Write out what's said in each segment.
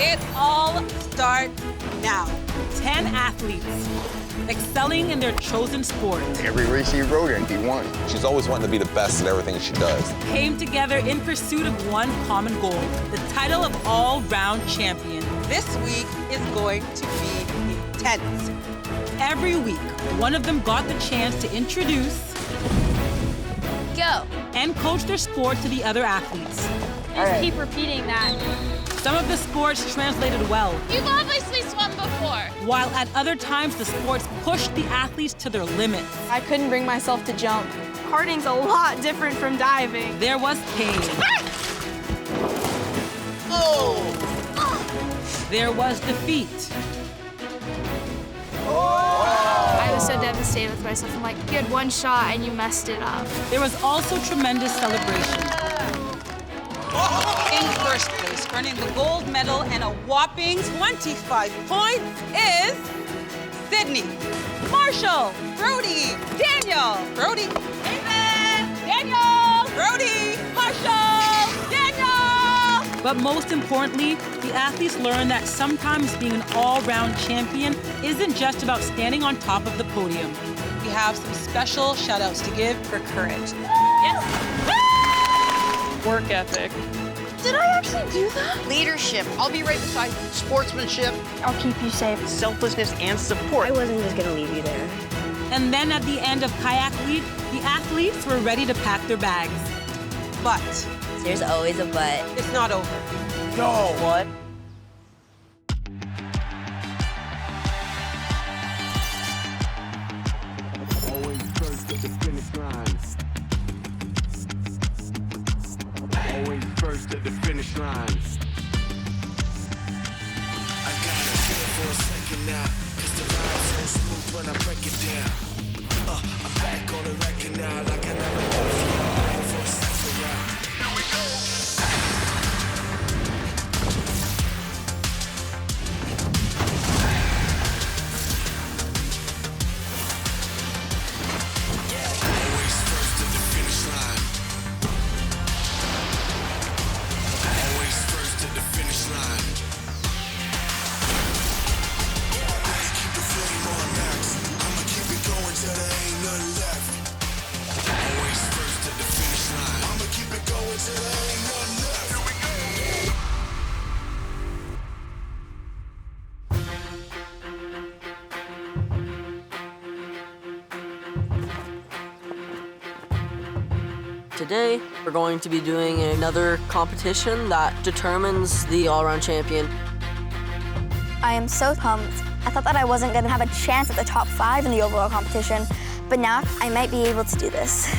It all starts now. 10 athletes excelling in their chosen sport Every race he rode in, he won. She's always wanting to be the best at everything she does. came together in pursuit of one common goal, the title of all-round champion. This week is going to be intense. Every week, one of them got the chance to introduce Go. and coach their sport to the other athletes. Just keep repeating that. Some of the sports translated well, You've obviously swum before. while at other times the sports pushed the athletes to their limits. I couldn't bring myself to jump. Karting's a lot different from diving. There was pain. There was defeat. I was so devastated with myself. I'm like, you had one shot and you messed it up. There was also tremendous celebration. In first place, earning the gold medal and a whopping 25 points is Sydney, Marshall, Brody, Daniel, Brody, Amen, Daniel, Brody, Marshall, Daniel. But most importantly, the athletes learned that sometimes being an all-round champion isn't just about standing on top of the podium. We have some special shout-outs to give for courage. Work ethic. Did I actually do that? Leadership. I'll be right beside you. Sportsmanship. I'll keep you safe. Selflessness and support. I wasn't just gonna leave you there. And then at the end of Kayak Week, the athletes were ready to pack their bags. But There's always a but. it's not over. No. What? Always first at the finish line. Always first at the finish line. I gotta feel for a second now, 'cause the ride's so smooth when I break it down. I'm back on the record now, like I never left. Ready for a second round. Here we go. Always first at the finish line. Always first at the finish line. Keep the flame on max. I'ma keep it going till there ain't nothing left. Always first at the finish line. I'ma keep it going till there ain't nothing left. Here we go. Today, we're going to be doing another competition that determines the all-round champion. I am so pumped. I thought that I wasn't going to have a chance at the top 5 in the overall competition, but now I might be able to do this.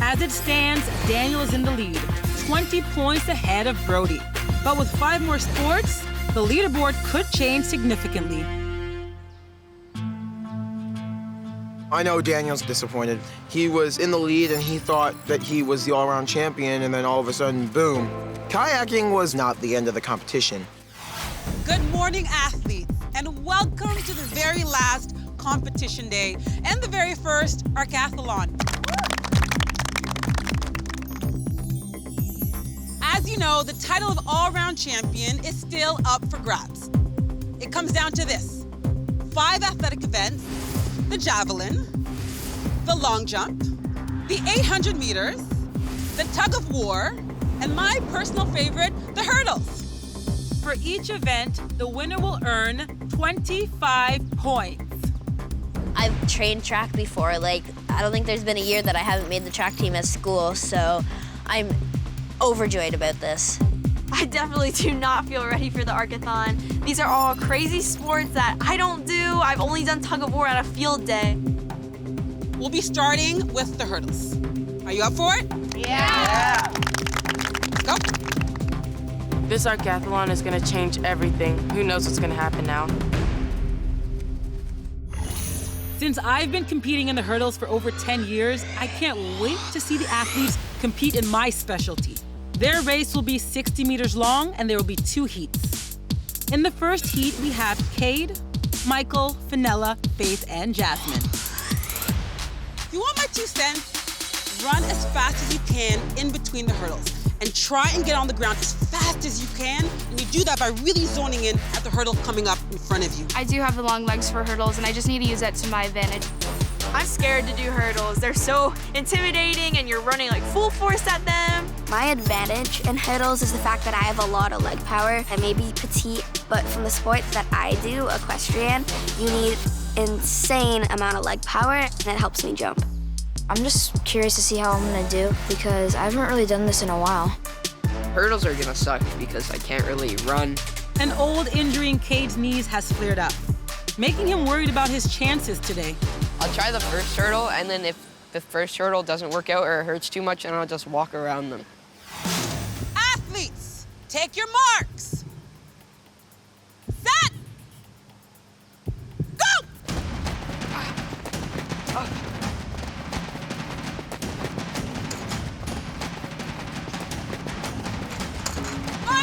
As it stands, Daniel is in the lead, 20 points ahead of Brody. But with 5 more sports, the leaderboard could change significantly. I know Daniel's disappointed. He was in the lead and he thought that he was the all-around champion, and then all of a sudden, boom. Kayaking was not the end of the competition. Good morning, athletes, and welcome to the very last competition day and the very first arcathlon. As you know, the title of all-round champion is still up for grabs. It comes down to this: 5 athletic events, the Javelin, the long jump, the 800 meters, the Tug of War, and my personal favorite, the hurdles. For each event, the winner will earn 25 points. I've trained track before. Like, I don't think there's been a year that I haven't made the track team at school, so I'm overjoyed about this. I definitely do not feel ready for the arcathon. These are all crazy sports that I don't do. I've only done tug of war at a field day. We'll be starting with the hurdles. Are you up for it? Yeah. Go. This arcathlon is gonna change everything. Who knows what's gonna happen now? Since I've been competing in the hurdles for over 10 years, I can't wait to see the athletes compete in my specialty. Their race will be 60 meters long, and there will be 2 heats. In the first heat, we have Cade, Michael, Fenella, Faith, and Jasmine. If you want my 2 cents, run as fast as you can in between the hurdles. and try and get on the ground as fast as you can. And you do that by really zoning in at the hurdle coming up in front of you. I do have the long legs for hurdles, and I just need to use that to my advantage. I'm scared to do hurdles. They're so intimidating and you're running like full force at them. My advantage in hurdles is the fact that I have a lot of leg power. I may be petite, but from the sports that I do, equestrian, you need insane amount of leg power, and it helps me jump. I'm just curious to see how I'm gonna do because I haven't really done this in a while. Hurdles are gonna suck because I can't really run. An old injury in Cade's knees has flared up, making him worried about his chances today. I'll try the first hurdle, and then if the first hurdle doesn't work out or it hurts too much, then I'll just walk around them. Athletes, take your marks. Set. Go!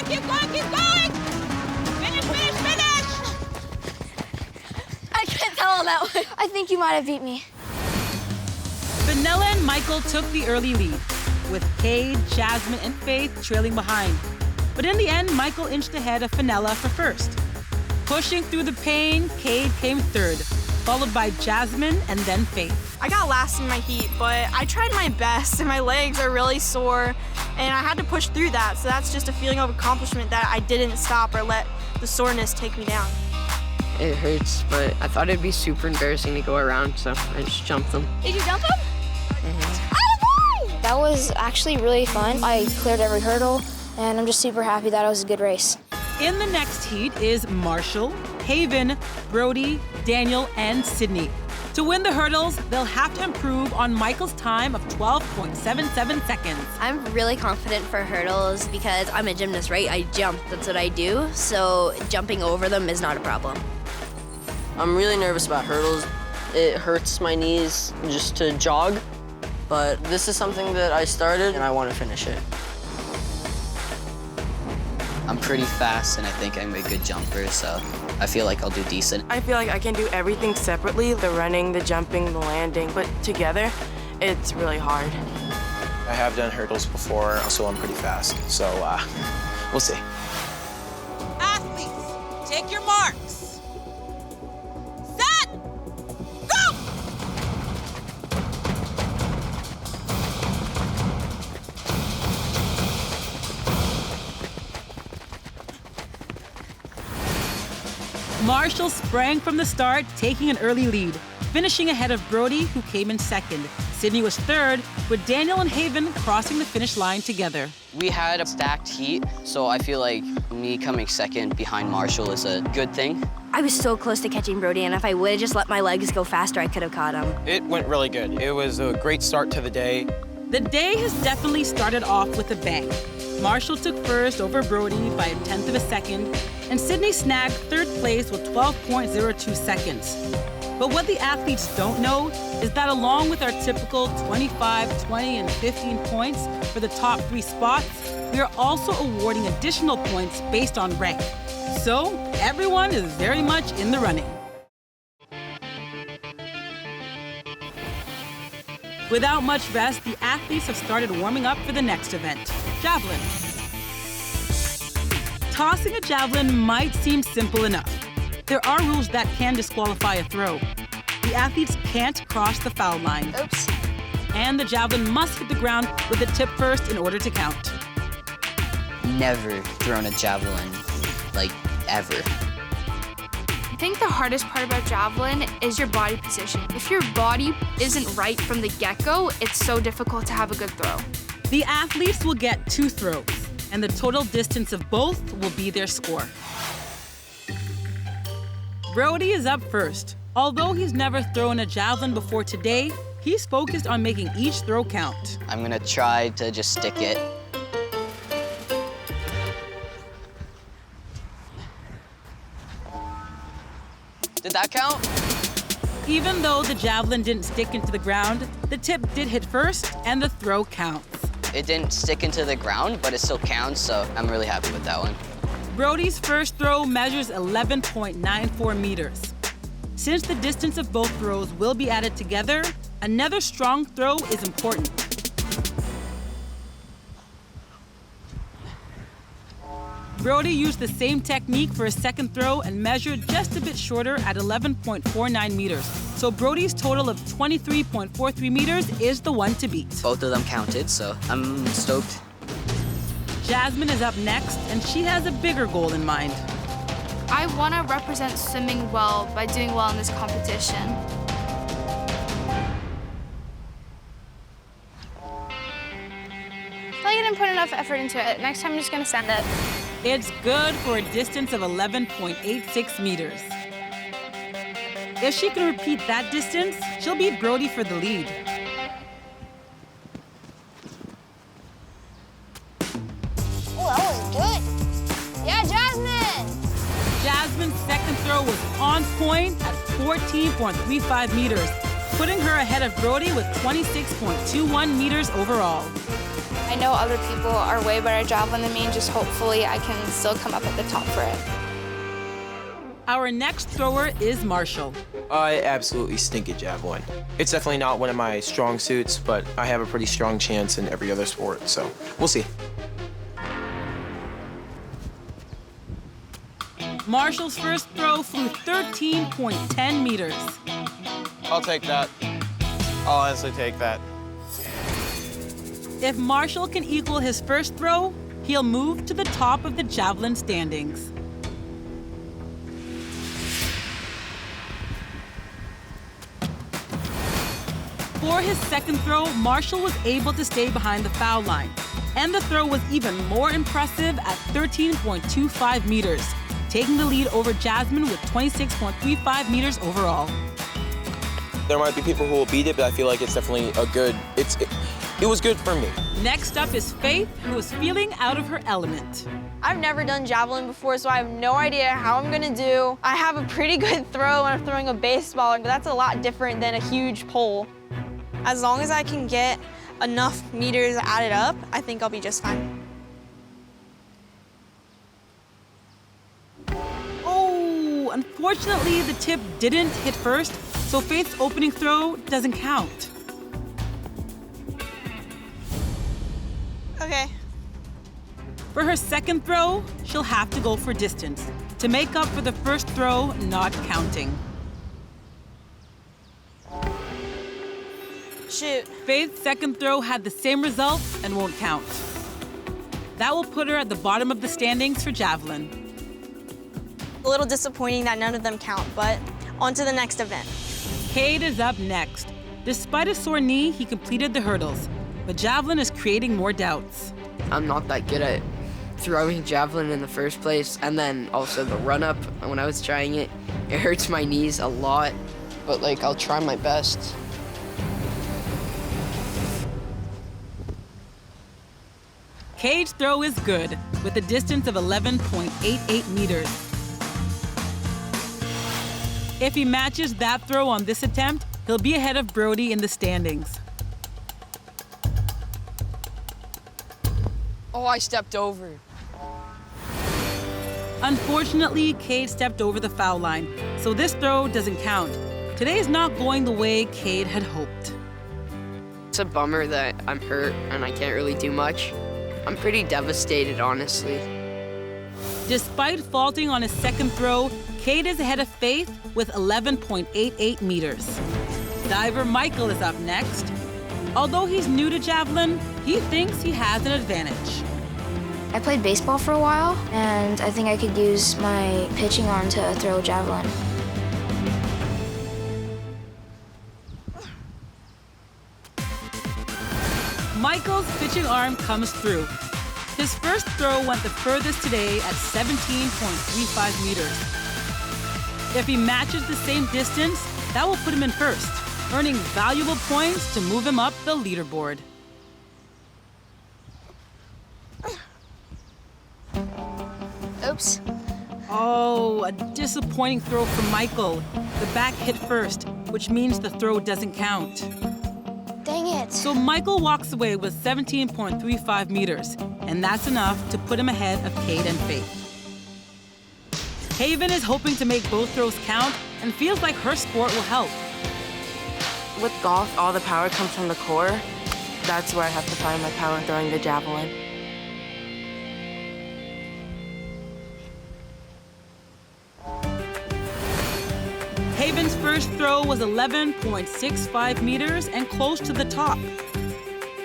Keep going, keep going! Finish, finish, finish! I can't tell on that one. I think you might have beat me. Vanilla and Michael took the early lead, with Cade, Jasmine, and Faith trailing behind. But in the end, Michael inched ahead of Fenella for first. Pushing through the pain, Cade came third, followed by Jasmine and then Faith. I got last in my heat, but I tried my best and my legs are really sore and I had to push through that. So that's just a feeling of accomplishment that I didn't stop or let the soreness take me down. It hurts, but I thought it'd be super embarrassing to go around, so I just jumped them. Did you jump them? Mm-hmm. That was actually really fun. I cleared every hurdle, and I'm just super happy that it was a good race. In the next heat is Marshall, Haven, Brody, Daniel, and Sydney. To win the hurdles, they'll have to improve on Michael's time of 12.77 seconds. I'm really confident for hurdles because I'm a gymnast, right? I jump, that's what I do. So jumping over them is not a problem. I'm really nervous about hurdles. It hurts my knees just to jog, but this is something that I started and I want to finish it. I'm pretty fast and I think I'm a good jumper, so I feel like I'll do decent. I feel like I can do everything separately, the running, the jumping, the landing, but together, it's really hard. I have done hurdles before, so I'm pretty fast. So, we'll see. Athletes, take your marks. Set, go! Marshall sprang from the start, taking an early lead, finishing ahead of Brody, who came in second. Sydney was third, with Daniel and Haven crossing the finish line together. We had a stacked heat, so I feel like me coming second behind Marshall is a good thing. I was so close to catching Brody, and if I would have just let my legs go faster, I could have caught him. It went really good. It was a great start to the day. The day has definitely started off with a bang. Marshall took first over Brody by 1/10 of a second, and Sydney snagged third place with 12.02 seconds. But what the athletes don't know is that along with our typical 25, 20, and 15 points for the top 3 spots, we are also awarding additional points based on rank. So everyone is very much in the running. Without much rest, the athletes have started warming up for the next event, Javelin. Tossing a javelin might seem simple enough. There are rules that can disqualify a throw. The athletes can't cross the foul line. Oops. And the javelin must hit the ground with the tip first in order to count. Never thrown a javelin, like, ever. I think the hardest part about javelin is your body position. If your body isn't right from the get-go, it's so difficult to have a good throw. The athletes will get 2 throws, and the total distance of both will be their score. Brody is up first. Although he's never thrown a javelin before today, he's focused on making each throw count. I'm gonna try to just stick it. Did that count? Even though the javelin didn't stick into the ground, the tip did hit first, and the throw counts. It didn't stick into the ground, but it still counts, so I'm really happy with that one. Brody's first throw measures 11.94 meters. Since the distance of both throws will be added together, another strong throw is important. Brody used the same technique for his second throw and measured just a bit shorter at 11.49 meters. So Brody's total of 23.43 meters is the one to beat. Both of them counted, so I'm stoked. Jasmine is up next, and she has a bigger goal in mind. I want to represent swimming well by doing well in this competition. I feel like I didn't put enough effort into it. Next time I'm just gonna send it. It's good for a distance of 11.86 meters. If she can repeat that distance, she'll beat Brody for the lead. Oh, that was good. Yeah, Jasmine! Jasmine's second throw was on point at 14.35 meters, putting her ahead of Brody with 26.21 meters overall. I know other people are way better at javelin than me, and just hopefully I can still come up at the top for it. Our next thrower is Marshall. I absolutely stink at javelin. It's definitely not one of my strong suits, but I have a pretty strong chance in every other sport, so we'll see. Marshall's first throw flew 13.10 meters. I'll take that. I'll honestly take that. If Marshall can equal his first throw, he'll move to the top of the javelin standings. For his second throw, Marshall was able to stay behind the foul line. And the throw was even more impressive at 13.25 meters, taking the lead over Jasmine with 26.35 meters overall. There might be people who will beat it, but I feel like it's definitely a good, it was good for me. Next up is Faith, who is feeling out of her element. I've never done javelin before, so I have no idea how I'm gonna do. I have a pretty good throw when I'm throwing a baseball, but that's a lot different than a huge pole. As long as I can get enough meters added up, I think I'll be just fine. Oh, unfortunately, the tip didn't hit first, so Faith's opening throw doesn't count. Okay. For her second throw, she'll have to go for distance to make up for the first throw not counting. Shoot. Faith's second throw had the same result and won't count. That will put her at the bottom of the standings for javelin. A little disappointing that none of them count, but on to the next event. Cade is up next. Despite a sore knee, he completed the hurdles, but javelin is creating more doubts. I'm not that good at throwing javelin in the first place, and then also the run-up, when I was trying it, it hurts my knees a lot, but like, I'll try my best. Cade's throw is good, with a distance of 11.88 meters. If he matches that throw on this attempt, he'll be ahead of Brody in the standings. Oh, I stepped over. Unfortunately, Cade stepped over the foul line, so this throw doesn't count. Today is not going the way Cade had hoped. It's a bummer that I'm hurt and I can't really do much. I'm pretty devastated, honestly. Despite faulting on his second throw, Cade is ahead of Faith with 11.88 meters. Diver Michael is up next. Although he's new to javelin, he thinks he has an advantage. I played baseball for a while, and I think I could use my pitching arm to throw javelin. Michael's pitching arm comes through. His first throw went the furthest today at 17.35 meters. If he matches the same distance, that will put him in first, earning valuable points to move him up the leaderboard. Oops. Oh, a disappointing throw from Michael. The back hit first, which means the throw doesn't count. Dang it. So Michael walks away with 17.35 meters, and that's enough to put him ahead of Cade and Faith. Haven is hoping to make both throws count and feels like her sport will help. With golf, all the power comes from the core. That's where I have to find my power throwing the javelin. Haven's first throw was 11.65 meters and close to the top.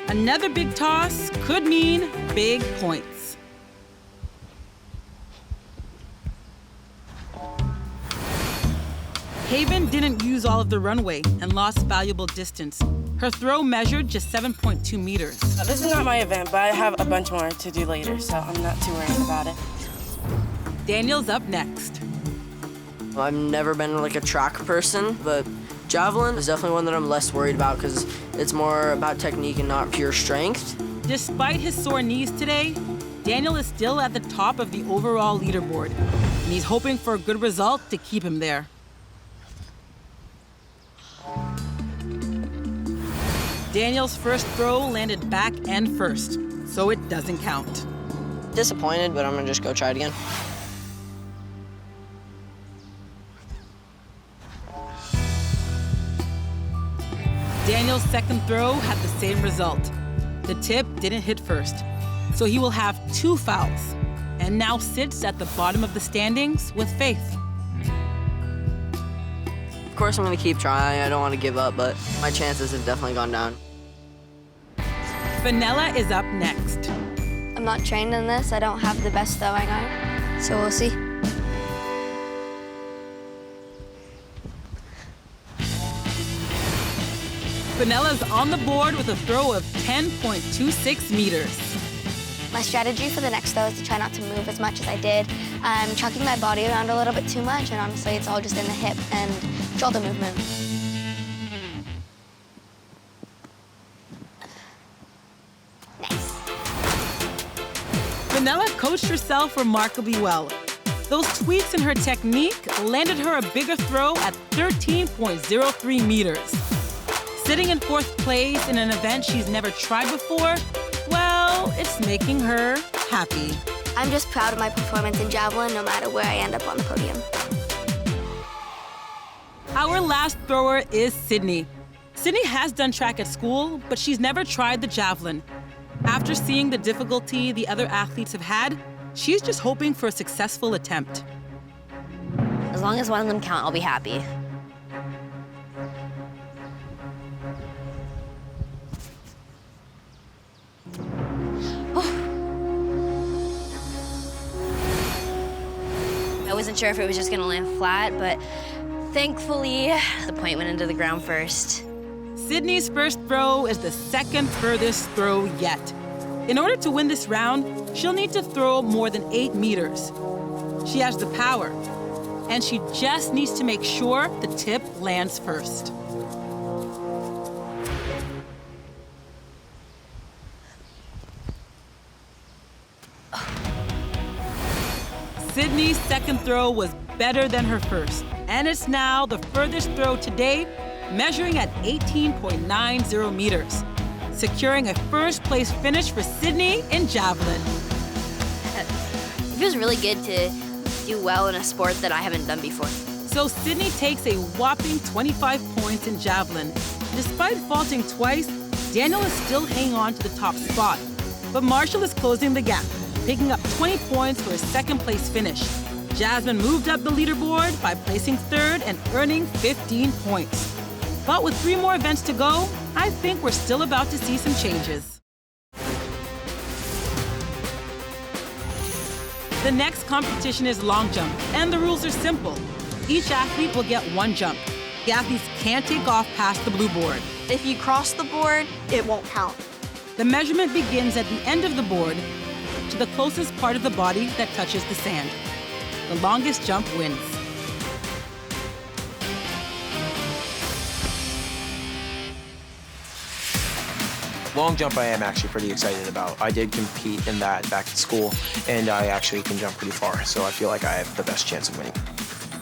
Another big toss could mean big points. Haven didn't use all of the runway and lost valuable distance. Her throw measured just 7.2 meters. This is not my event, but I have a bunch more to do later, so I'm not too worried about it. Daniel's up next. I've never been like a track person, but javelin is definitely one that I'm less worried about because it's more about technique and not pure strength. Despite his sore knees today, Daniel is still at the top of the overall leaderboard, and he's hoping for a good result to keep him there. Daniel's first throw landed back end first, so it doesn't count. Disappointed, but I'm gonna just go try it again. Daniel's second throw had the same result. The tip didn't hit first, so he will have 2 fouls, and now sits at the bottom of the standings with Faith. Of course, I'm gonna keep trying. I don't want to give up, but my chances have definitely gone down. Vanilla is up next. I'm not trained in this. I don't have the best throwing arm, so we'll see. Vanella's on the board with a throw of 10.26 meters. My strategy for the next throw is to try not to move as much as I did. I'm chucking my body around a little bit too much, and honestly, it's all just in the hip and shoulder movement. Vanilla coached herself remarkably well. Those tweaks in her technique landed her a bigger throw at 13.03 meters. Sitting in 4th place in an event she's never tried before, well, it's making her happy. I'm just proud of my performance in javelin, no matter where I end up on the podium. Our last thrower is Sydney. Sydney has done track at school, but she's never tried the javelin. After seeing the difficulty the other athletes have had, she's just hoping for a successful attempt. As long as one of them count, I'll be happy. I wasn't sure if it was just gonna land flat, but thankfully, the point went into the ground first. Sydney's first throw is the second furthest throw yet. In order to win this round, she'll need to throw more than 8 meters. She has the power, and she just needs to make sure the tip lands first. Sydney's second throw was better than her first, and it's now the furthest throw today, measuring at 18.90 meters, securing a first-place finish for Sydney in javelin. It feels really good to do well in a sport that I haven't done before. So Sydney takes a whopping 25 points in javelin. Despite faulting twice, Daniel is still hanging on to the top spot, but Marshall is closing the gap, picking up 20 points for a second-place finish. Jasmine moved up the leaderboard by placing 3rd and earning 15 points. But with 3 more events to go, I think we're still about to see some changes. The next competition is long jump, and the rules are simple. Each athlete will get 1 jump. The athletes can't take off past the blue board. If you cross the board, it won't count. The measurement begins at the end of the board to the closest part of the body that touches the sand. The longest jump wins. Long jump I am actually pretty excited about. I did compete in that back at school, and I actually can jump pretty far, so I feel like I have the best chance of winning.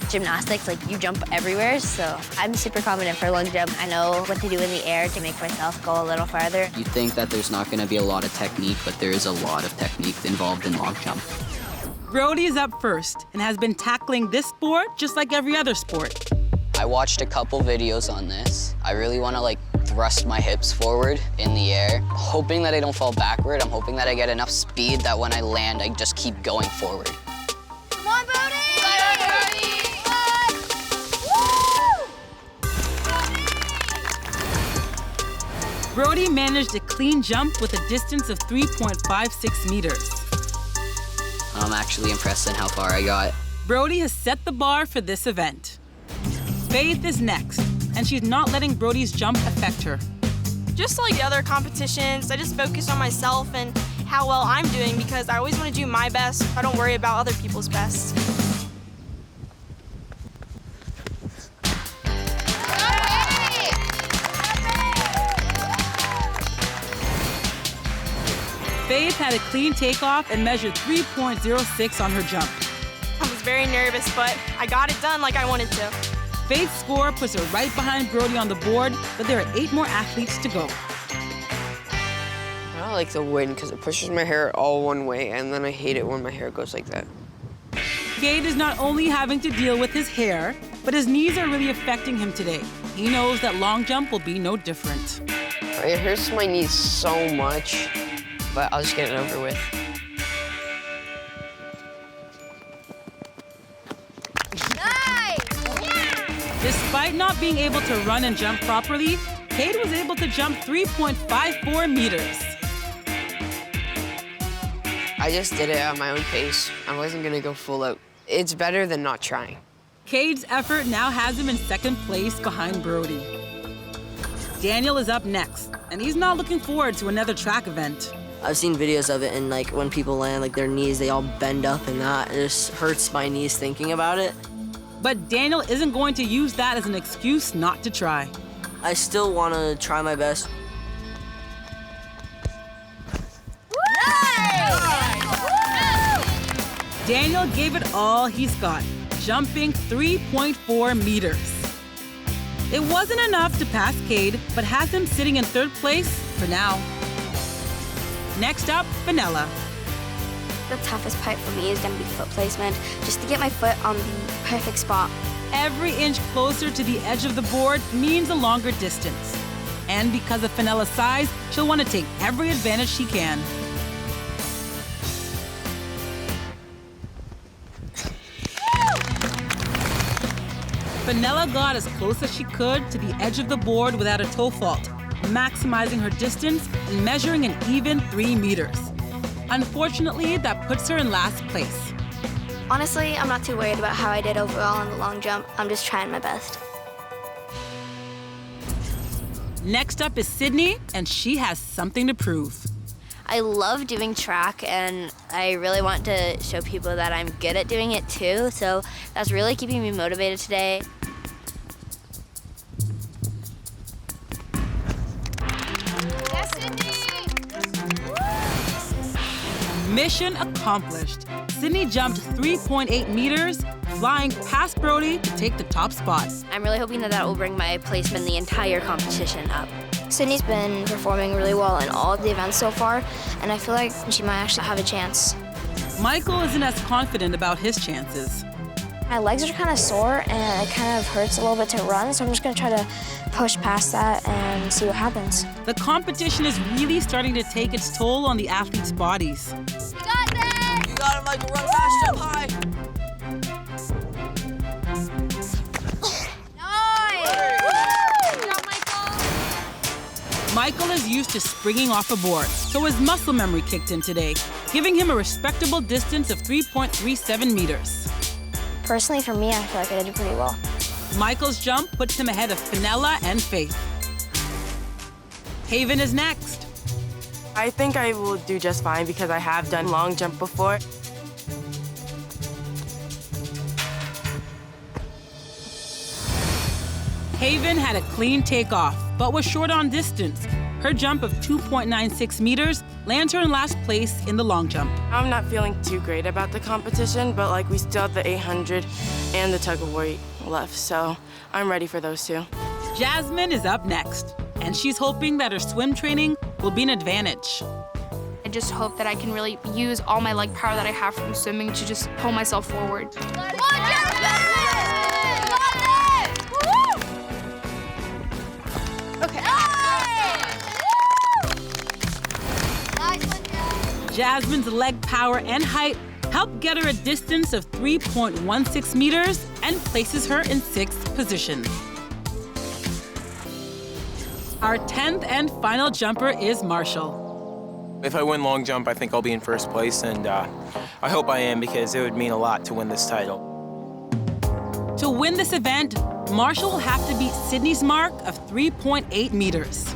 Gymnastics, like you jump everywhere, so I'm super confident for long jump. I know what to do in the air to make myself go a little farther. You think that there's not going to be a lot of technique, but there is a lot of technique involved in long jump. Brody is up first and has been tackling this sport just like every other sport. I watched a couple videos on this. I really want to thrust my hips forward in the air, hoping that I don't fall backward. I'm hoping that I get enough speed that when I land, I just keep going forward. Come on, Brody! Brody managed a clean jump with a distance of 3.56 meters. I'm actually impressed in how far I got. Brody has set the bar for this event. Faith is next, and she's not letting Brody's jump affect her. Just like the other competitions, I just focus on myself and how well I'm doing because I always want to do my best. I don't worry about other people's best. Faith had a clean takeoff and measured 3.06 on her jump. I was very nervous, but I got it done like I wanted to. Faith's score puts her right behind Brody on the board, but there are 8 more athletes to go. I like the wind because it pushes my hair all one way, and then I hate it when my hair goes like that. Cade is not only having to deal with his hair, but his knees are really affecting him today. He knows that long jump will be no different. It hurts my knees so much, but I'll just get it over with. Despite not being able to run and jump properly, Cade was able to jump 3.54 meters. I just did it at my own pace. I wasn't gonna go full out. It's better than not trying. Cade's effort now has him in second place behind Brody. Daniel is up next, and he's not looking forward to another track event. I've seen videos of it, and like when people land, like their knees, they all bend up, and that it just hurts my knees thinking about it. But Daniel isn't going to use that as an excuse not to try. I still want to try my best. Daniel gave it all he's got, jumping 3.4 meters. It wasn't enough to pass Cade, but has him sitting in third place for now. Next up, Vanilla. The toughest part for me is going to be foot placement, just to get my foot on the perfect spot. Every inch closer to the edge of the board means a longer distance. And because of Vanella's size, she'll want to take every advantage she can. Vanilla got as close as she could to the edge of the board without a toe fault, maximizing her distance and measuring an even 3 meters. Unfortunately, that puts her in last place. Honestly, I'm not too worried about how I did overall in the long jump. I'm just trying my best. Next up is Sydney, and she has something to prove. I love doing track, and I really want to show people that I'm good at doing it too, so that's really keeping me motivated today. Mission accomplished. Sydney jumped 3.8 meters, flying past Brody to take the top spot. I'm really hoping that will bring my placement in the entire competition up. Sydney's been performing really well in all of the events so far, and I feel like she might actually have a chance. Michael isn't as confident about his chances. My legs are kind of sore, and it kind of hurts a little bit to run, so I'm just going to try to push past that and see what happens. The competition is really starting to take its toll on the athletes' bodies. You got this! You got it, Michael. Run fast, jump high. Michael is used to springing off a board, so his muscle memory kicked in today, giving him a respectable distance of 3.37 meters. Personally, for me, I feel like I did pretty well. Michael's jump puts him ahead of Vanilla and Faith. Haven is next. I think I will do just fine because I have done long jump before. Haven had a clean takeoff, but was short on distance. Her jump of 2.96 meters lands her in last place in the long jump. I'm not feeling too great about the competition, but like we still have the 800 and the Tug of War left, so I'm ready for those two. Jasmine is up next, and she's hoping that her swim training will be an advantage. I just hope that I can really use all my leg power that I have from swimming to just pull myself forward. Jasmine's leg power and height help get her a distance of 3.16 meters and places her in 6th position. Our 10th and final jumper is Marshall. If I win long jump, I think I'll be in first place, and I hope I am because it would mean a lot to win this title. To win this event, Marshall will have to beat Sydney's mark of 3.8 meters.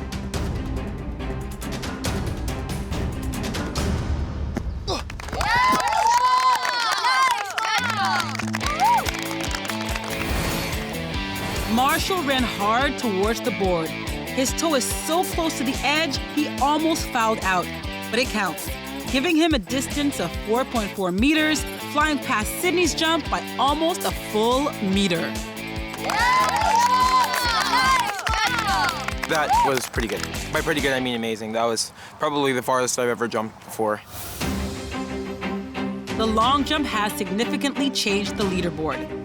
Marshall ran hard towards the board. His toe is so close to the edge, he almost fouled out, but it counts, giving him a distance of 4.4 meters, flying past Sydney's jump by almost a full meter. That was pretty good. By pretty good, I mean amazing. That was probably the farthest I've ever jumped before. The long jump has significantly changed the leaderboard.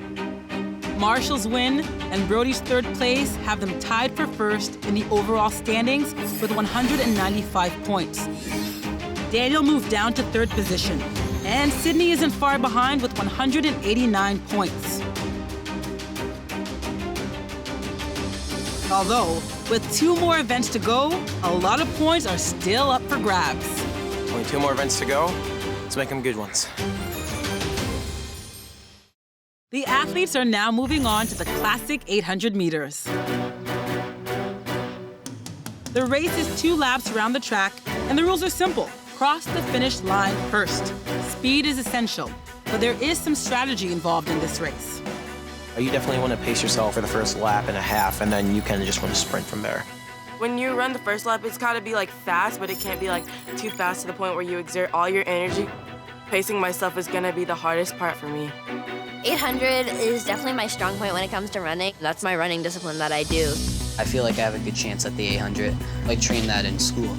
Marshall's win and Brody's third place have them tied for first in the overall standings with 195 points. Daniel moved down to third position, and Sydney isn't far behind with 189 points. Although, with 2 more events to go, a lot of points are still up for grabs. Only 2 more events to go. Let's make them good ones. The athletes are now moving on to the classic 800 meters. The race is 2 laps around the track, and the rules are simple. Cross the finish line first. Speed is essential, but there is some strategy involved in this race. You definitely want to pace yourself for the first lap and a half, and then you kind of just want to sprint from there. When you run the first lap, it's got to be like fast, but it can't be like too fast to the point where you exert all your energy. Pacing myself is going to be the hardest part for me. 800 is definitely my strong point when it comes to running. That's my running discipline that I do. I feel like I have a good chance at the 800. I trained that in school.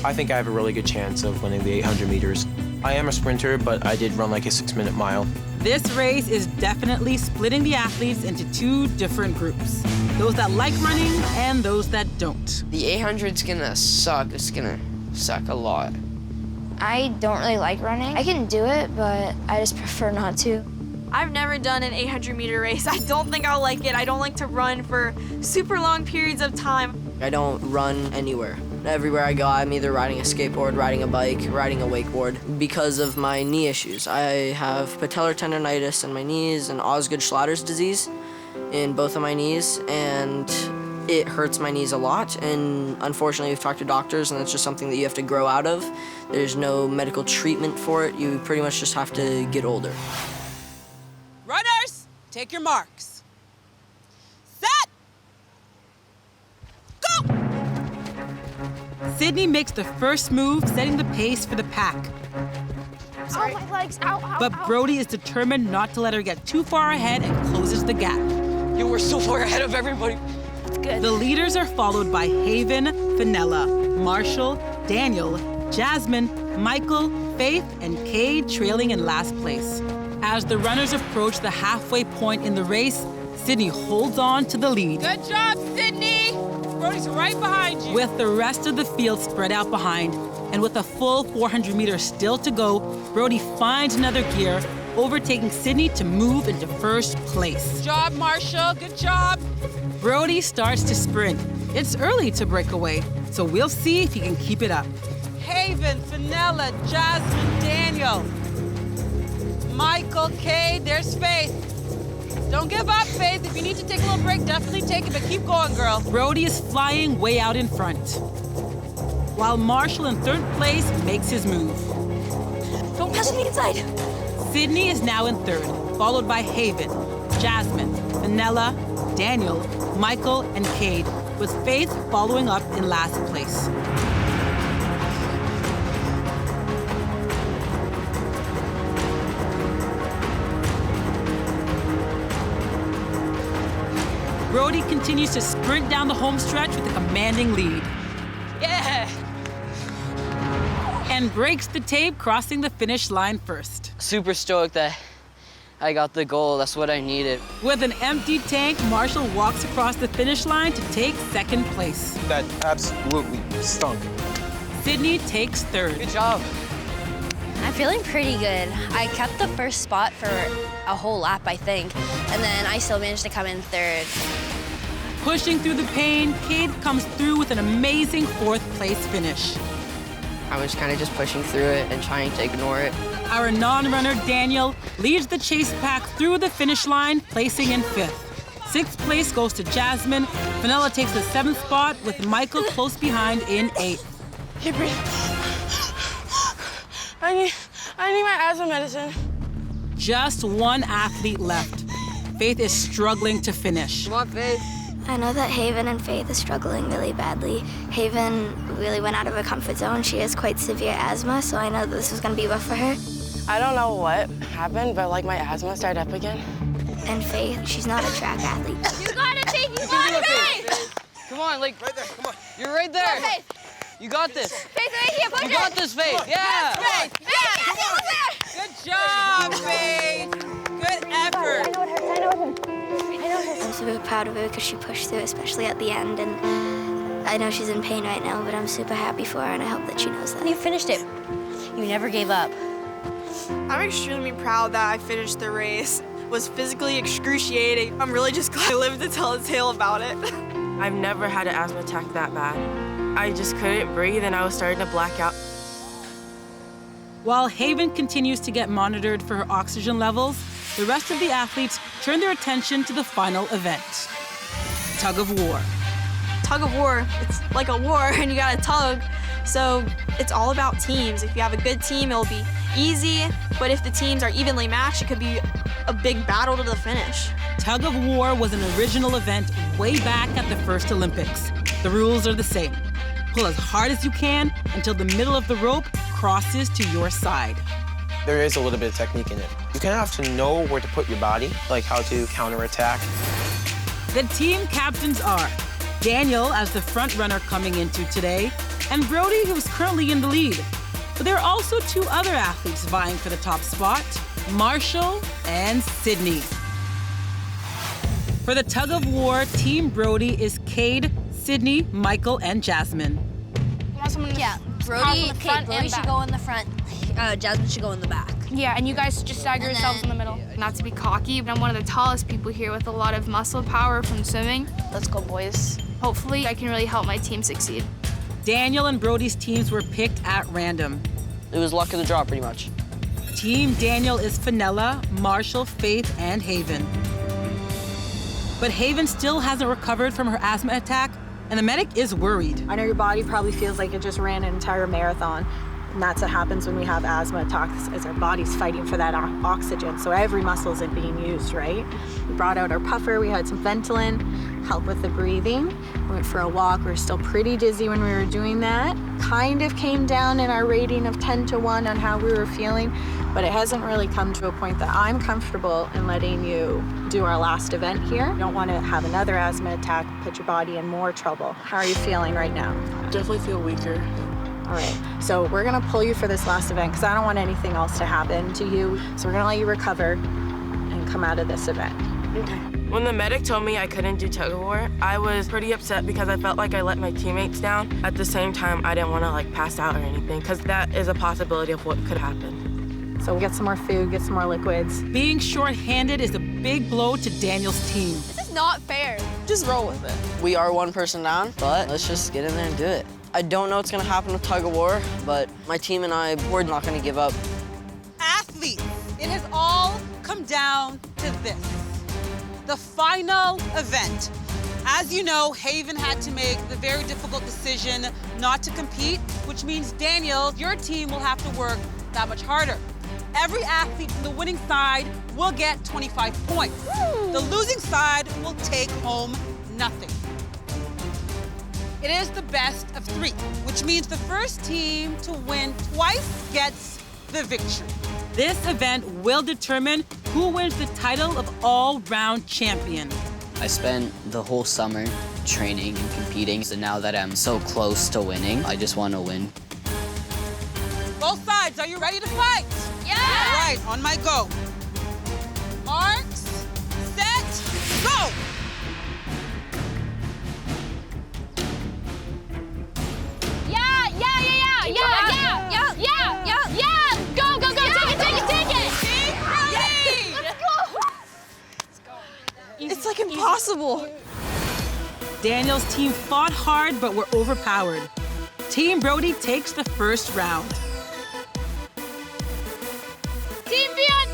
I think I have a really good chance of winning the 800 meters. I am a sprinter, but I did run like a 6-minute mile. This race is definitely splitting the athletes into 2 different groups. Those that like running and those that don't. The 800's gonna suck. It's gonna suck a lot. I don't really like running. I can do it, but I just prefer not to. I've never done an 800-meter race. I don't think I'll like it. I don't like to run for super long periods of time. I don't run anywhere. Everywhere I go, I'm either riding a skateboard, riding a bike, riding a wakeboard because of my knee issues. I have patellar tendonitis in my knees and Osgood-Schlatter's disease in both of my knees, and it hurts my knees a lot, and unfortunately we've talked to doctors, and it's just something that you have to grow out of. There's no medical treatment for it. You pretty much just have to get older. Runners, take your marks. Set! Go! Sydney makes the first move, setting the pace for the pack. Sorry. Oh, my legs. Ow, ow, But ow. Brody is determined not to let her get too far ahead and closes the gap. You were so far ahead of everybody. It's good. The leaders are followed by Haven, Fenella, Marshall, Daniel, Jasmine, Michael, Faith, and Cade trailing in last place. As the runners approach the halfway point in the race, Sydney holds on to the lead. Good job, Sydney! Brody's right behind you. With the rest of the field spread out behind, and with a full 400 meters still to go, Brody finds another gear, overtaking Sydney to move into first place. Good job, Marshall. Good job. Brody starts to sprint. It's early to break away, so we'll see if he can keep it up. Haven, Fenella, Jasmine, Daniel. Michael, Cade, there's Faith. Don't give up, Faith. If you need to take a little break, definitely take it, but keep going, girl. Brody is flying way out in front, while Marshall in third place makes his move. Don't pass me inside. Sydney is now in third, followed by Haven, Jasmine, Fenella, Daniel, Michael, and Cade, with Faith following up in last place. Brody continues to sprint down the home stretch with a commanding lead. Yeah! And breaks the tape, crossing the finish line first. Super stoked that I got the goal. That's what I needed. With an empty tank, Marshall walks across the finish line to take second place. That absolutely stunk. Sydney takes third. Good job. I'm feeling pretty good. I kept the first spot for a whole lap, I think, and then I still managed to come in third. Pushing through the pain, Cade comes through with an amazing 4th place finish. I was kind of just pushing through it and trying to ignore it. Our non-runner, Daniel, leads the chase pack through the finish line, placing in 5th. 6th place goes to Jasmine. Fenella takes the 7th spot, with Michael close behind in 8th. Hey, breathe. I need my asthma medicine. Just one athlete left. Faith is struggling to finish. Come on, Faith. I know that Haven and Faith is struggling really badly. Haven really went out of her comfort zone. She has quite severe asthma, so I know that this was gonna be rough for her. I don't know what happened, but like my asthma started up again. And Faith, she's not a track athlete. You got it, Faith! You got it, Faith! Come on, like Right there, come on. you're right there. Come on, Faith! You got this. Faith, right here, push You it! got this, Faith. Yeah. Yes, Faith! Yes, Good job, Faith. Good effort. I'm super proud of her because she pushed through, especially at the end. And I know she's in pain right now, but I'm super happy for her, and I hope that she knows that. You finished it. You never gave up. I'm extremely proud that I finished the race. It was physically excruciating. I'm really just glad I lived to tell a tale about it. I've never had an asthma attack that bad. I just couldn't breathe and I was starting to black out. While Haven continues to get monitored for her oxygen levels, the rest of the athletes turn their attention to the final event, Tug of War. Tug of War, it's like a war and you gotta tug. So it's all about teams. If you have a good team, it'll be easy. But if the teams are evenly matched, it could be a big battle to the finish. Tug of War was an original event way back at the first Olympics. The rules are the same. Pull as hard as you can until the middle of the rope crosses to your side. There is a little bit of technique in it. You kind of have to know where to put your body, like how to counterattack. The team captains are Daniel as the front runner coming into today, and Brody, who's currently in the lead. But there are also 2 other athletes vying for the top spot, Marshall and Sydney. For the Tug of War, Team Brody is Cade, Sydney, Michael, and Jasmine. Yeah, Brody should go in the front. Jasmine should go in the back. Yeah, and you guys just stagger yourselves in the middle. Not to be cocky, but I'm one of the tallest people here with a lot of muscle power from swimming. Let's go, boys. Hopefully, I can really help my team succeed. Daniel and Brody's teams were picked at random. It was luck of the draw, pretty much. Team Daniel is Fenella, Marshall, Faith, and Haven. But Haven still hasn't recovered from her asthma attack, and the medic is worried. I know your body probably feels like it just ran an entire marathon. And that's what happens when we have asthma attacks, is our body's fighting for that oxygen. So every muscle isn't being used, right? We brought out our puffer, we had some Ventolin, help with the breathing. We went for a walk, we were still pretty dizzy when we were doing that. Kind of came down in our rating of 10 to 1 on how we were feeling, but it hasn't really come to a point that I'm comfortable in letting you do our last event here. You don't want to have another asthma attack, put your body in more trouble. How are you feeling right now? Definitely feel weaker. All right, so we're gonna pull you for this last event because I don't want anything else to happen to you. So we're gonna let you recover and come out of this event. Okay. When the medic told me I couldn't do Tug of War, I was pretty upset because I felt like I let my teammates down. At the same time, I didn't want to like pass out or anything because that is a possibility of what could happen. So get some more food, get some more liquids. Being short-handed is a big blow to Daniel's team. This is not fair. Just roll with it. We are 1 person down, but let's just get in there and do it. I don't know what's gonna happen with Tug of War, but my team and I, we're not gonna give up. Athletes, it has all come down to this. The final event. As you know, Haven had to make the very difficult decision not to compete, which means, Daniel, your team will have to work that much harder. Every athlete from the winning side will get 25 points. The losing side will take home nothing. It is the best of 3, which means the first team to win twice gets the victory. This event will determine who wins the title of all-round champion. I spent the whole summer training and competing, so now that I'm so close to winning, I just want to win. Both sides, are you ready to fight? Yeah! All right, on my go. Marks, set, go! Yeah! Go! Take it! It's like impossible. Daniel's team fought hard but were overpowered. Team Brody takes the first round. Team B on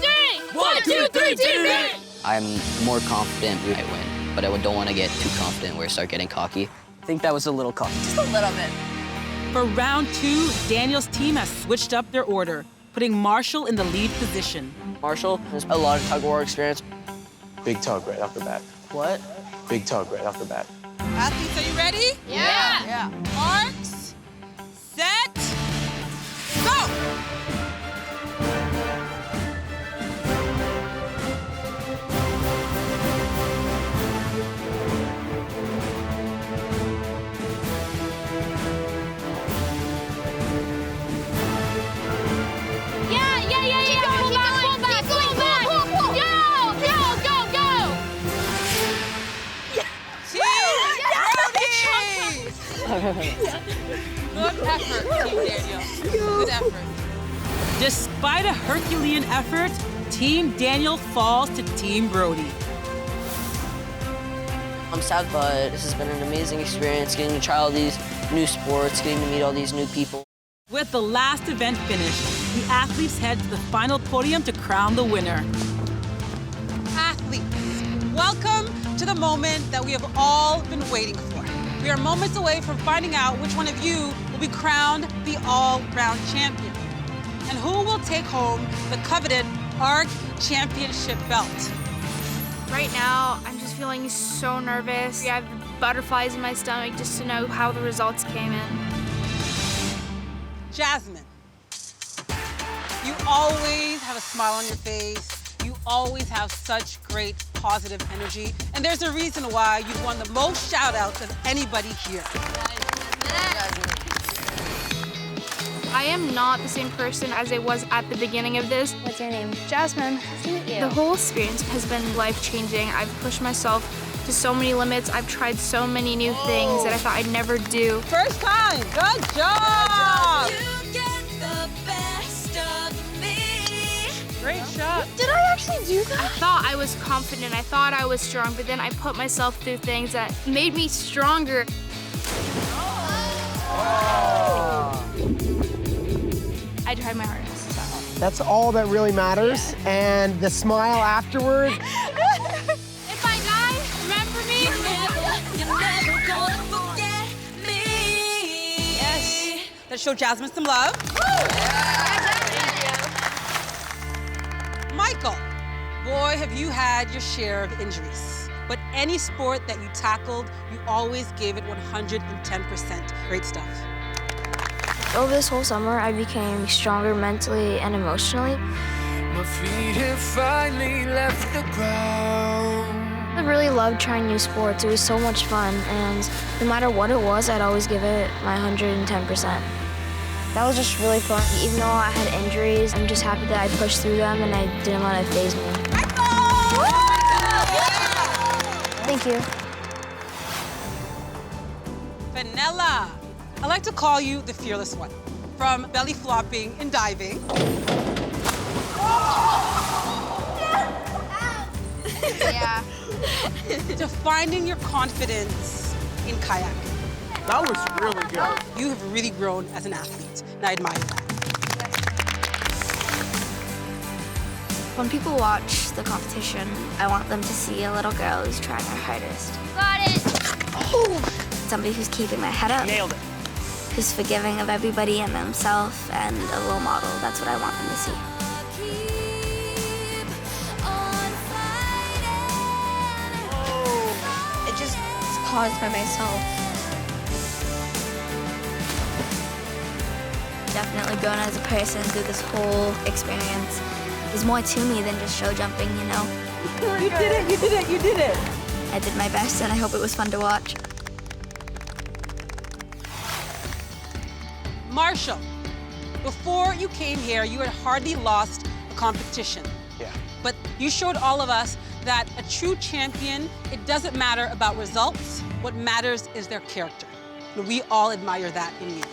3! 1, 2, 3, Team B! I'm more confident we might win, but I don't want to get too confident where I start getting cocky. I think that was a little cocky. Just a little bit. For round 2, Daniel's team has switched up their order, putting Marshall in the lead position. Marshall has a lot of tug of war experience. Big tug right off the bat. What? Big tug right off the bat. Athletes, are you ready? Yeah. Marks, set, go! Good effort, Team Daniel. Good effort. Despite a Herculean effort, Team Daniel falls to Team Brody. I'm sad, but this has been an amazing experience, getting to try all these new sports, getting to meet all these new people. With the last event finished, the athletes head to the final podium to crown the winner. Athletes, welcome to the moment that we have all been waiting for. We are moments away from finding out which one of you will be crowned the all-round champion and who will take home the coveted ARC Championship belt. Right now, I'm just feeling so nervous. I have butterflies in my stomach just to know how the results came in. Jasmine, you always have a smile on your face. You always have such great positive energy. And there's a reason why you've won the most shout-outs of anybody here. I am not the same person as I was at the beginning of this. What's your name? Jasmine. Nice to meet you. The whole experience has been life-changing. I've pushed myself to so many limits. I've tried so many new things that I thought I'd never do. First time, good job! Great shot. Did I actually do that? I thought I was confident. I thought I was strong, but then I put myself through things that made me stronger. I tried my hardest. So. That's all that really matters. Yeah. And the smile afterwards. If I die, remember me. You're never gonna forget me. Yes. Let's show Jasmine some love. Michael, boy, have you had your share of injuries. But any sport that you tackled, you always gave it 110%. Great stuff. Over this whole summer, I became stronger mentally and emotionally. My feet have finally left the ground. I really loved trying new sports. It was so much fun, and no matter what it was, I'd always give it my 110%. That was just really fun. Even though I had injuries, I'm just happy that I pushed through them and I didn't let it faze me. Thank you. Vanilla. I like to call you the fearless one. From belly flopping and diving. Yeah. To finding your confidence in kayaking. That was really good. You have really grown as an athlete, and I admire that. When people watch the competition, I want them to see a little girl who's trying her hardest. Got it. Oh. Somebody who's keeping their head up. Nailed it. Who's forgiving of everybody and themselves, and a role model. That's what I want them to see. It just was caused by myself. Definitely grown as a person through this whole experience. There's more to me than just show jumping, you know? You did it, you did it, you did it. I did my best, and I hope it was fun to watch. Marshall, before you came here, you had hardly lost a competition. Yeah. But you showed all of us that a true champion, it doesn't matter about results. What matters is their character. And we all admire that in you.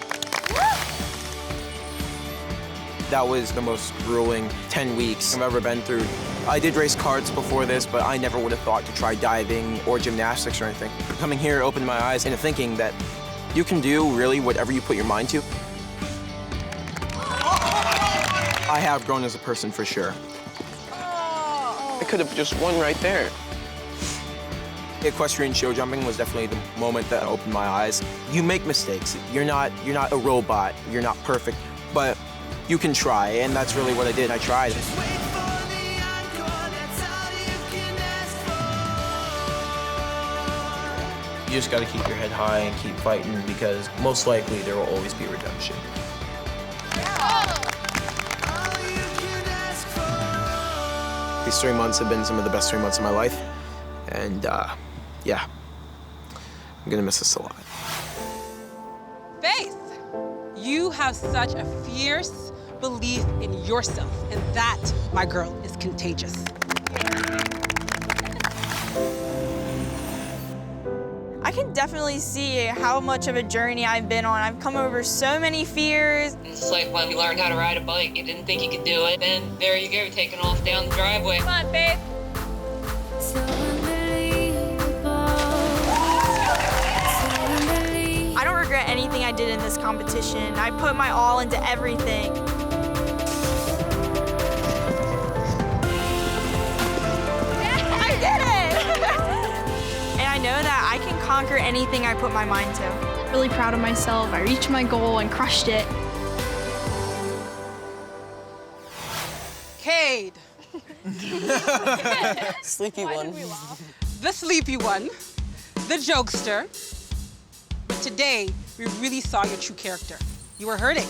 That was the most grueling 10 weeks I've ever been through. I did race karts before this, but I never would have thought to try diving or gymnastics or anything. Coming here opened my eyes into thinking that you can do really whatever you put your mind to. I have grown as a person for sure. I could have just won right there. Equestrian show jumping was definitely the moment that opened my eyes. You make mistakes. You're not a robot. You're not perfect, but you can try, and that's really what I did. I tried. You just got to keep your head high and keep fighting, because most likely there will always be redemption. These 3 months have been some of the best 3 months of my life, and yeah, I'm gonna miss this a lot. Faith, you have such a fierce belief in yourself, and that, my girl, is contagious. I can definitely see how much of a journey I've been on. I've come over so many fears. It's like when you learned how to ride a bike, you didn't think you could do it, then there you go, taking off down the driveway. Come on, Faith. I don't regret anything I did in this competition. I put my all into everything. I did it! And I know that I can conquer anything I put my mind to. Really proud of myself. I reached my goal and crushed it. Cade. Sleepy one. The sleepy one, the jokester. But today, we really saw your true character. You were hurting,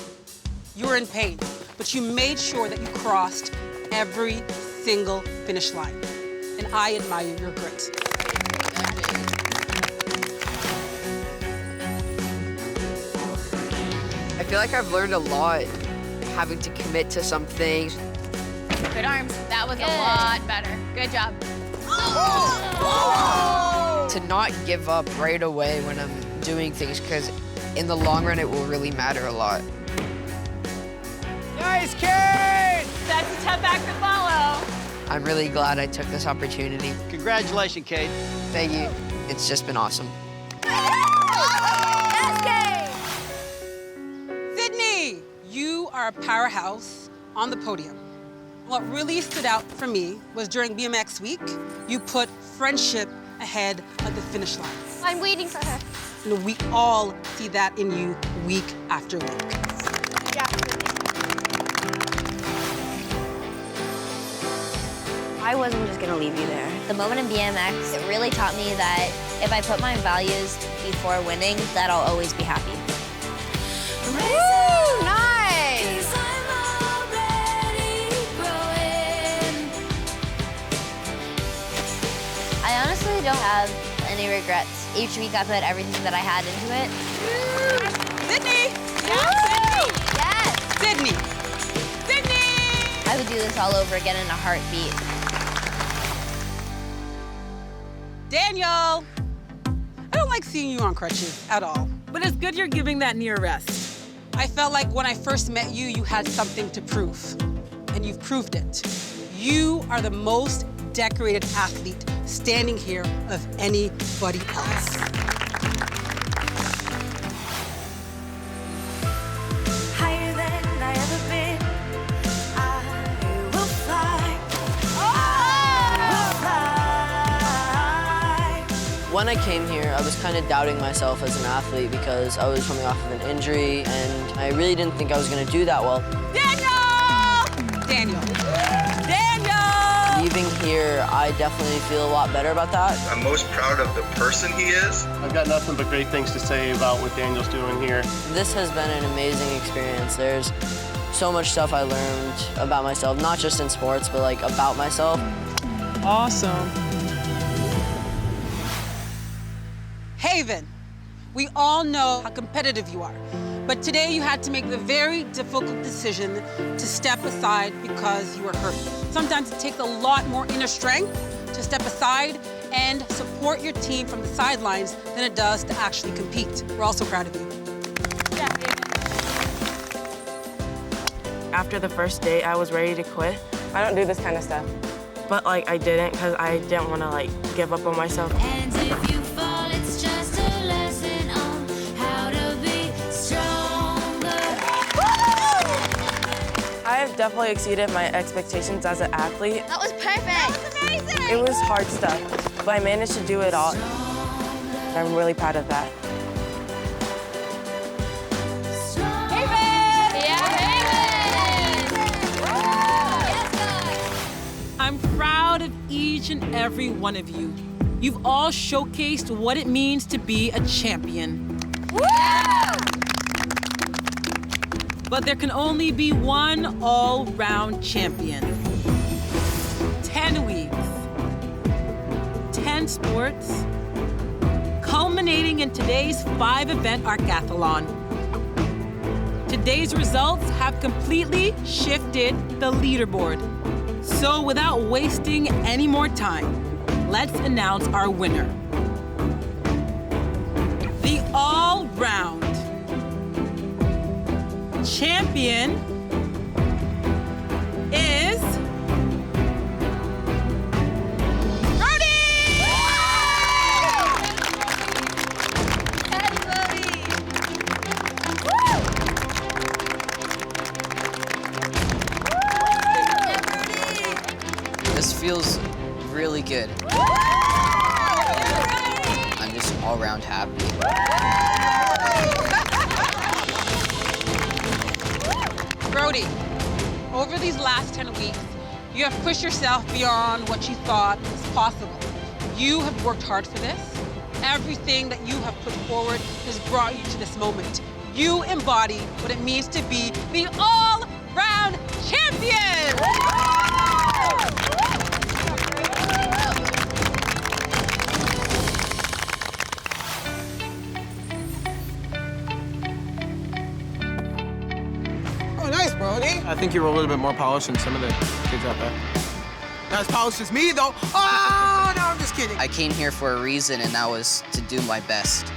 you were in pain, but you made sure that you crossed every single finish line. And I admire your grit. I feel like I've learned a lot having to commit to some things. Good arms. That was a lot better. Good job. To not give up right away when I'm doing things, because in the long run it will really matter a lot. Nice, Kate! That's a tough act to follow. I'm really glad I took this opportunity. Congratulations, Kate. Thank you. It's just been awesome. Sydney, you are a powerhouse on the podium. What really stood out for me was during BMX week, you put friendship ahead of the finish line. I'm waiting for her. And we all see that in you week after week. I wasn't just gonna leave you there. The moment in BMX, it really taught me that if I put my values before winning, that I'll always be happy. Woo! Nice! I honestly don't have any regrets. Each week I put everything that I had into it. Sydney! Yes! Sydney! Sydney! I would do this all over again in a heartbeat. Daniel! I don't like seeing you on crutches at all. But it's good you're giving that knee a rest. I felt like when I first met you, you had something to prove. And you've proved it. You are the most decorated athlete standing here of anybody else. Higher than I ever been, I will fly. I will fly. When I came here, I was kind of doubting myself as an athlete because I was coming off of an injury and I really didn't think I was going to do that well. Daniel! Leaving here, I definitely feel a lot better about that. I'm most proud of the person he is. I've got nothing but great things to say about what Daniel's doing here. This has been an amazing experience. There's so much stuff I learned about myself, not just in sports, but like about myself. Awesome. Haven, we all know how competitive you are. But today you had to make the very difficult decision to step aside because you were hurt. Sometimes it takes a lot more inner strength to step aside and support your team from the sidelines than it does to actually compete. We're also proud of you. After the first day, I was ready to quit. I don't do this kind of stuff. but like I didn't because I didn't want to like give up on myself. And if you fall, it's just a lesson on how to be stronger. I have definitely exceeded my expectations as an athlete. That was perfect. That was amazing. It was hard stuff, but I managed to do it all. I'm really proud of that. I'm proud of each and every one of you. You've all showcased what it means to be a champion. But there can only be one all-round champion. 10 weeks, 10 sports, culminating in today's 5-event arcathlon. Today's results have completely shifted the leaderboard. So without wasting any more time, let's announce our winner. The all-round champion is This feels really good. I'm just all around happy. Brody, over these last 10 weeks, you have pushed yourself beyond what you thought was possible. You have worked hard for this. Everything that you have put forward has brought you to this moment. You embody what it means to be the all-round champion! Oh, nice, Brody. I think you were a little bit more polished than some of the kids out there. Not as polished as me, though. Oh, no, I'm just kidding. I came here for a reason, and that was to do my best.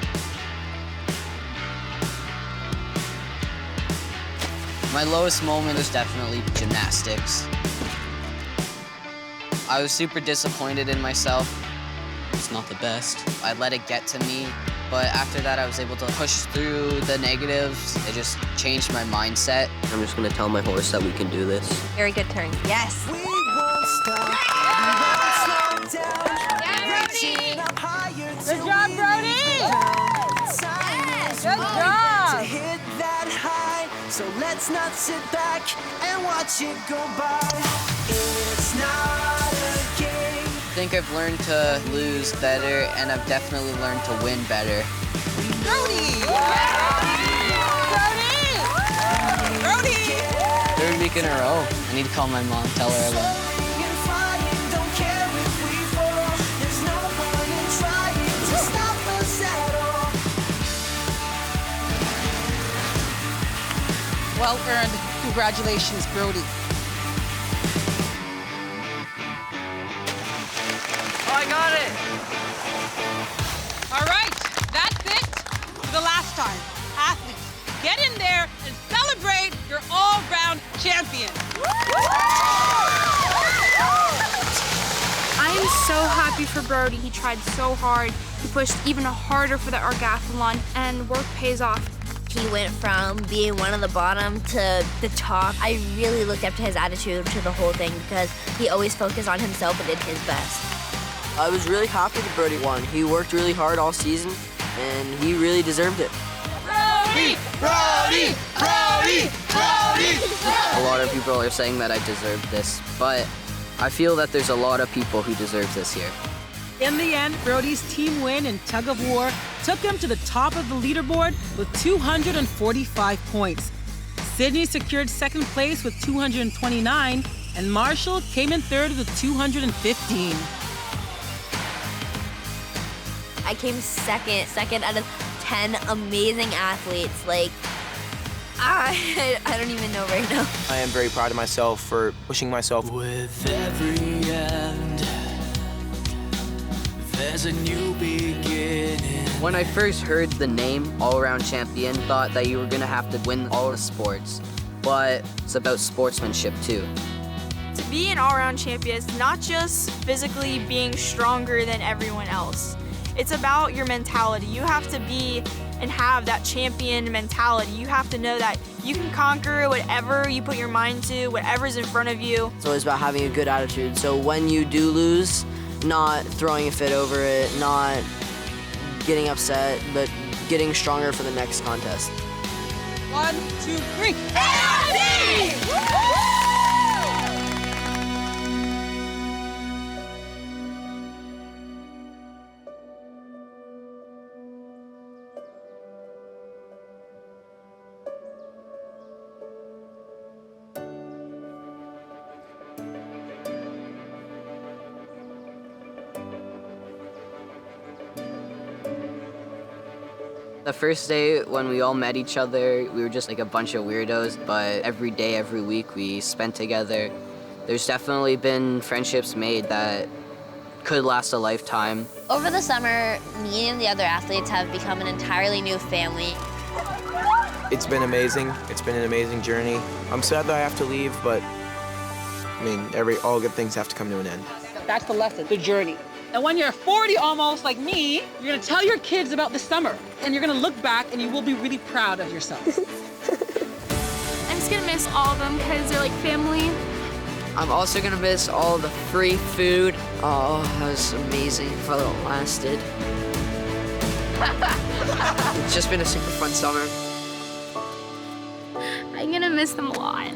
My lowest moment was definitely gymnastics. I was super disappointed in myself. It's not the best. I let it get to me, but after that I was able to push through the negatives. It just changed my mindset. I'm just gonna tell my horse that we can do this. Very good turn. Yes. We won't stop. We won't slow down. Reaching up higher. Good job, Brody. Good job. To hit that high. So let's not sit back and watch it go by. It's not a game. I think I've learned to lose better, and I've definitely learned to win better. Brody! Brody! Brody! Third week in a row. I need to call my mom, tell her I won. Don't care if we fall. There's no point in trying to stop us at all. Well earned. Congratulations, Brody. Oh, I got it. All right, that's it for the last time. Athletes, get in there and celebrate your all-round champion. I am so happy for Brody. He tried so hard. He pushed even harder for the arcathlon, and work pays off. He went from being one of the bottom to the top. I really looked up to his attitude to the whole thing because he always focused on himself and did his best. I was really happy that Brody won. He worked really hard all season, and he really deserved it. Brody! Brody! Brody! Brody! A lot of people are saying that I deserve this, but I feel that there's a lot of people who deserve this here. In the end, Brody's team win in Tug of War took him to the top of the leaderboard with 245 points. Sydney secured second place with 229, and Marshall came in third with 215. I came second out of 10 amazing athletes. Like, I don't even know right now. I am very proud of myself for pushing myself. With every end, there's a new beginning. When I first heard the name all-around champion, thought that you were gonna have to win all the sports, but it's about sportsmanship too. Being an all-around champion is not just physically being stronger than everyone else. It's about your mentality. You have to be and have that champion mentality. You have to know that you can conquer whatever you put your mind to, whatever's in front of you. It's always about having a good attitude. So when you do lose, not throwing a fit over it, not getting upset, but getting stronger for the next contest. 1, 2, 3. ARC! The first day when we all met each other, we were just like a bunch of weirdos, but every day, every week we spent together. There's definitely been friendships made that could last a lifetime. Over the summer, me and the other athletes have become an entirely new family. It's been amazing. It's been an amazing journey. I'm sad that I have to leave, but I mean, all good things have to come to an end. That's the lesson, the journey. And when you're 40 almost, like me, you're gonna tell your kids about the summer, and you're gonna look back and you will be really proud of yourself. I'm just gonna miss all of them because they're like family. I'm also gonna miss all the free food. Oh, that was amazing for how it lasted. It's just been a super fun summer. I'm gonna miss them a lot.